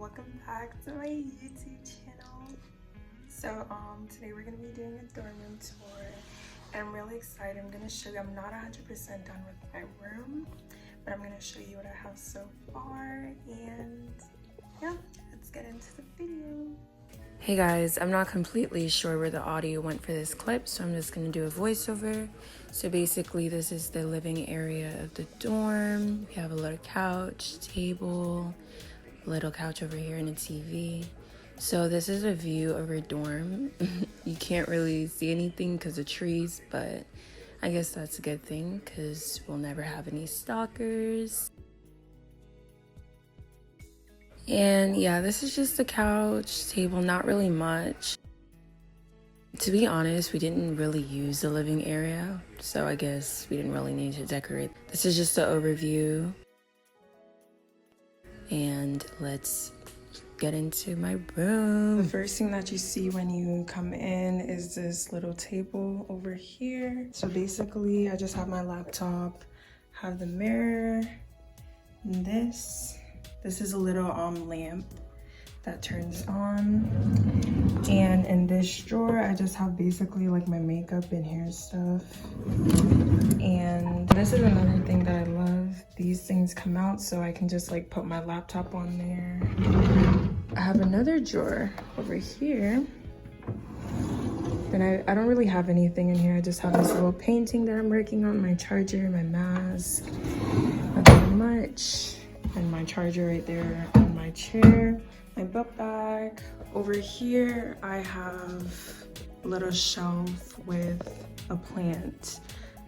welcome back to my YouTube channel. So today we're gonna be doing a dorm room tour and I'm really excited. I'm gonna show you, I'm not 100% done with my room, but I'm gonna show you what I have so far, and yeah, let's get into the video. Hey guys, I'm not completely sure where the audio went for this clip, so I'm just going to do a voiceover. So basically this is the living area of the dorm. We have a little couch, table, a little couch over here and a TV. So this is a view of our dorm. You can't really see anything because of trees, but I guess that's a good thing because we'll never have any stalkers. And yeah, this is just the couch, table, not really much. To be honest, we didn't really use the living area, so I guess we didn't really need to decorate. This is just the overview. And let's get into my room. The first thing that you see when you come in is this little table over here. So basically, I just have my laptop, have the mirror, and this is a little lamp that turns on. And in this drawer, I just have basically like my makeup and hair stuff. And this is another thing that I love. These things come out so I can just like put my laptop on there. I have another drawer over here. And I don't really have anything in here. I just have this little painting that I'm working on, my charger, my mask, nothing much. And my charger right there on my chair, my book bag. Over here, I have a little shelf with a plant,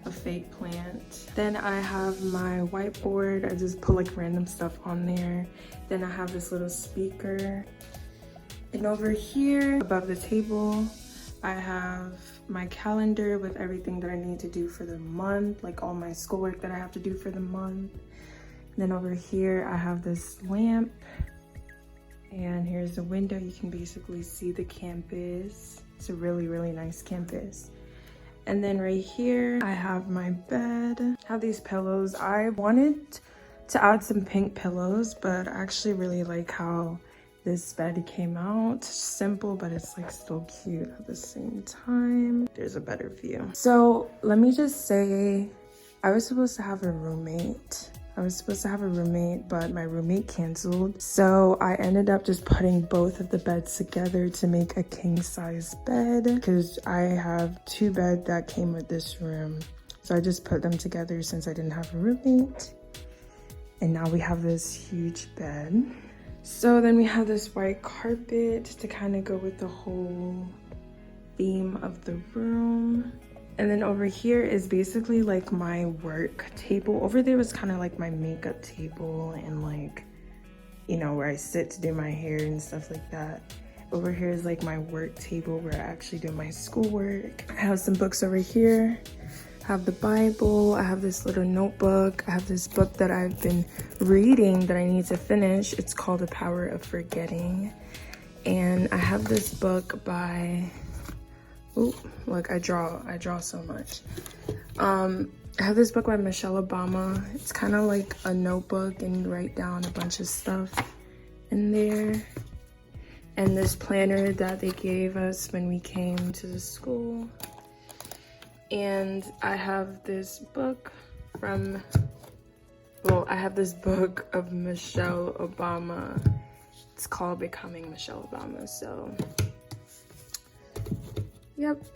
a fake plant. Then I have my whiteboard. I just put like random stuff on there. Then I have this little speaker. And over here, above the table, I have my calendar with everything that I need to do for the month, like all my schoolwork that I have to do for the month. Then over here, I have this lamp, and here's the window. You can basically see the campus. It's a really, really nice campus. And then right here, I have my bed. I have these pillows. I wanted to add some pink pillows, but I actually really like how this bed came out. Simple, but it's like still cute at the same time. There's a better view. So let me just say, I was supposed to have a roommate. But my roommate canceled. So I ended up just putting both of the beds together to make a king size bed because I have two beds that came with this room. So I just put them together since I didn't have a roommate. And now we have this huge bed. So then we have this white carpet to kind of go with the whole theme of the room. And then over here is basically like my work table. Over there was kind of like my makeup table and like, you know, where I sit to do my hair and stuff like that. Over here is like my work table where I actually do my schoolwork. I have some books over here. I have the Bible. I have this little notebook. I have this book that I've been reading that I need to finish. It's called The Power of Forgetting. And I have this book by... Oh, look, I draw so much. I have this book by Michelle Obama. It's kind of like a notebook and you write down a bunch of stuff in there. And this planner that they gave us when we came to the school. And I have this book from, well, I have this book of Michelle Obama. It's called Becoming Michelle Obama, so. Yep.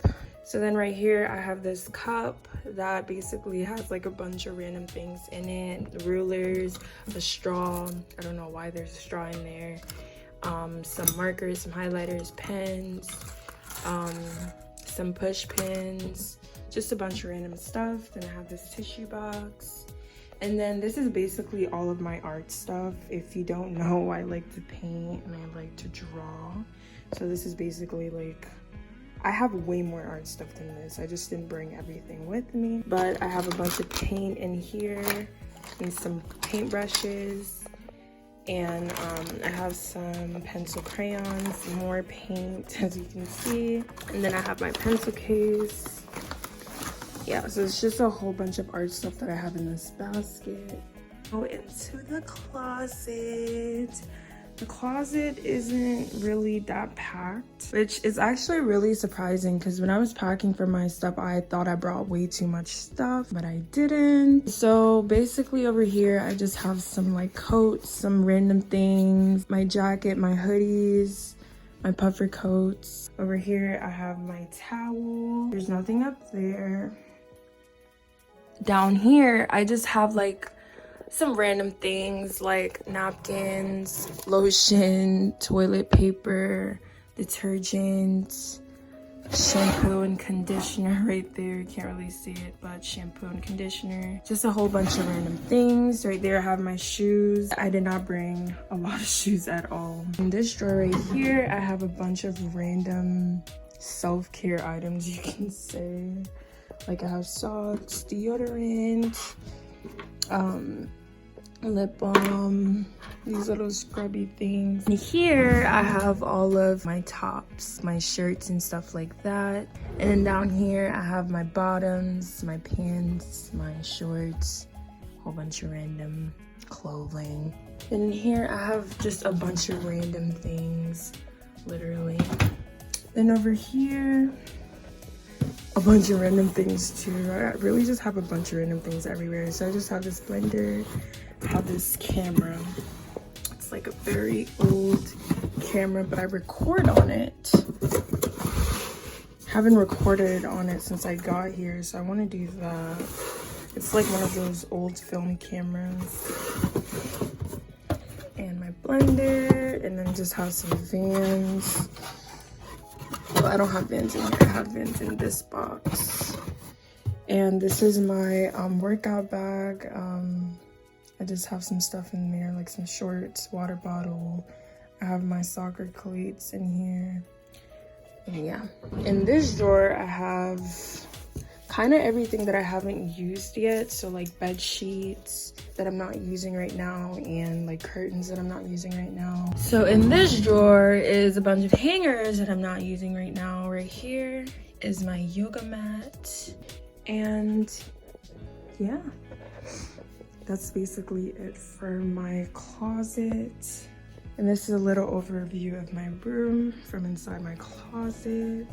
So then right here, I have this cup that basically has like a bunch of random things in it. Rulers, a straw. I don't know why there's a straw in there. Some markers, some highlighters, pens, some push pins, just a bunch of random stuff. Then I have this tissue box. And then this is basically all of my art stuff. If you don't know, I like to paint and I like to draw. So this is basically like, I have way more art stuff than this. I just didn't bring everything with me. But I have a bunch of paint in here and some paintbrushes. And I have some pencil crayons, some more paint, as you can see. And then I have my pencil case. Yeah, so it's just a whole bunch of art stuff that I have in this basket. Go into the closet. The closet isn't really that packed, which is actually really surprising because when I was packing for my stuff, I thought I brought way too much stuff, but I didn't. So basically over here, I just have some like coats, some random things, my jacket, my hoodies, my puffer coats. Over here, I have my towel. There's nothing up there. Down here, I just have like some random things like napkins, lotion, toilet paper, detergent, shampoo and conditioner right there. You can't really see it, but shampoo and conditioner. Just a whole bunch of random things. Right there I have my shoes. I did not bring a lot of shoes at all. In this drawer right here, I have a bunch of random self-care items, you can say. Like I have socks, deodorant, lip balm, these little scrubby things. And here I have all of my tops, my shirts and stuff like that. And then down here I have my bottoms, my pants, my shorts, a whole bunch of random clothing. And in here I have just a bunch of random things, literally. Then over here, a bunch of random things too. I really just have a bunch of random things everywhere. So I just have this blender, I have this camera. It's like a very old camera, but I record on it. Haven't recorded on it since I got here, so I want to do that. It's like one of those old film cameras. And my blender, and then just have some Vans. Well, I don't have Vans in here, I have Vans in this box. And this is my workout bag. I just have some stuff in there, like some shorts, water bottle. I have my soccer cleats in here. And yeah, in this drawer, I have kind of everything that I haven't used yet. So like bed sheets that I'm not using right now and like curtains that I'm not using right now. So in this drawer is a bunch of hangers that I'm not using right now. Right here is my yoga mat. And yeah, that's basically it for my closet. And this is a little overview of my room from inside my closet.